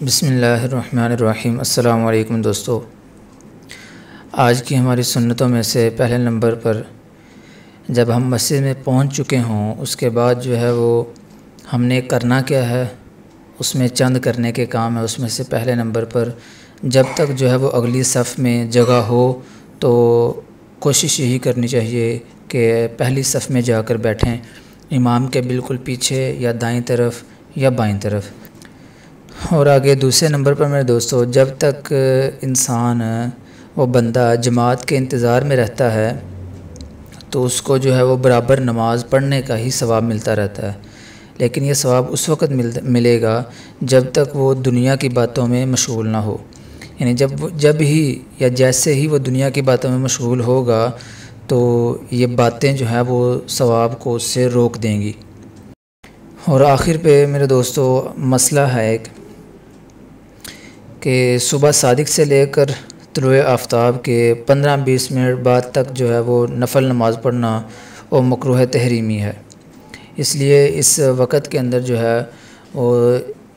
بسم اللہ الرحمن الرحیم۔ السلام علیکم دوستو، آج کی ہماری سنتوں میں سے پہلے نمبر پر جب ہم مسجد میں پہنچ چکے ہوں اس کے بعد جو ہے وہ ہم نے کرنا کیا ہے، اس میں چند کرنے کے کام ہے۔ اس میں سے پہلے نمبر پر جب تک جو ہے وہ اگلی صف میں جگہ ہو تو کوشش یہی کرنی چاہیے کہ پہلی صف میں جا کر بیٹھیں، امام کے بالکل پیچھے یا دائیں طرف یا بائیں طرف۔ اور آگے دوسرے نمبر پر میرے دوستو، جب تک انسان وہ بندہ جماعت کے انتظار میں رہتا ہے تو اس کو جو ہے وہ برابر نماز پڑھنے کا ہی ثواب ملتا رہتا ہے، لیکن یہ ثواب اس وقت ملے گا جب تک وہ دنیا کی باتوں میں مشغول نہ ہو، یعنی جب ہی یا جیسے ہی وہ دنیا کی باتوں میں مشغول ہوگا تو یہ باتیں جو ہیں وہ ثواب کو اس سے روک دیں گی۔ اور آخر پہ میرے دوستو مسئلہ ہے ایک کہ صبح صادق سے لے کر طلوع آفتاب کے 15-20 منٹ بعد تک جو ہے وہ نفل نماز پڑھنا وہ مکروہ تحریمی ہے۔ اس لیے اس وقت کے اندر جو ہے وہ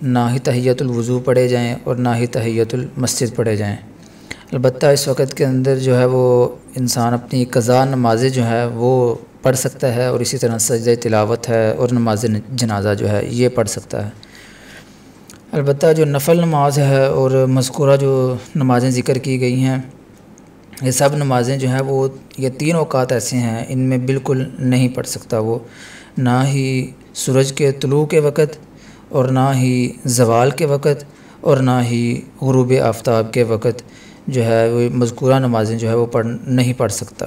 نہ ہی تحیۃ الوضو پڑھے جائیں اور نہ ہی تحیۃ المسجد پڑھے جائیں۔ البتہ اس وقت کے اندر جو ہے وہ انسان اپنی قضا نمازیں جو ہے وہ پڑھ سکتا ہے، اور اسی طرح سجدہ تلاوت ہے اور نماز جنازہ جو ہے یہ پڑھ سکتا ہے۔ البتہ جو نفل نماز ہے اور مذکورہ جو نمازیں ذکر کی گئی ہیں، یہ سب نمازیں جو ہیں وہ یہ 3 اوقات ایسے ہیں ان میں بالکل نہیں پڑھ سکتا وہ، نہ ہی سورج کے طلوع کے وقت اور نہ ہی زوال کے وقت اور نہ ہی غروب آفتاب کے وقت جو ہے وہ مذکورہ نمازیں جو ہے وہ نہیں پڑھ سکتا۔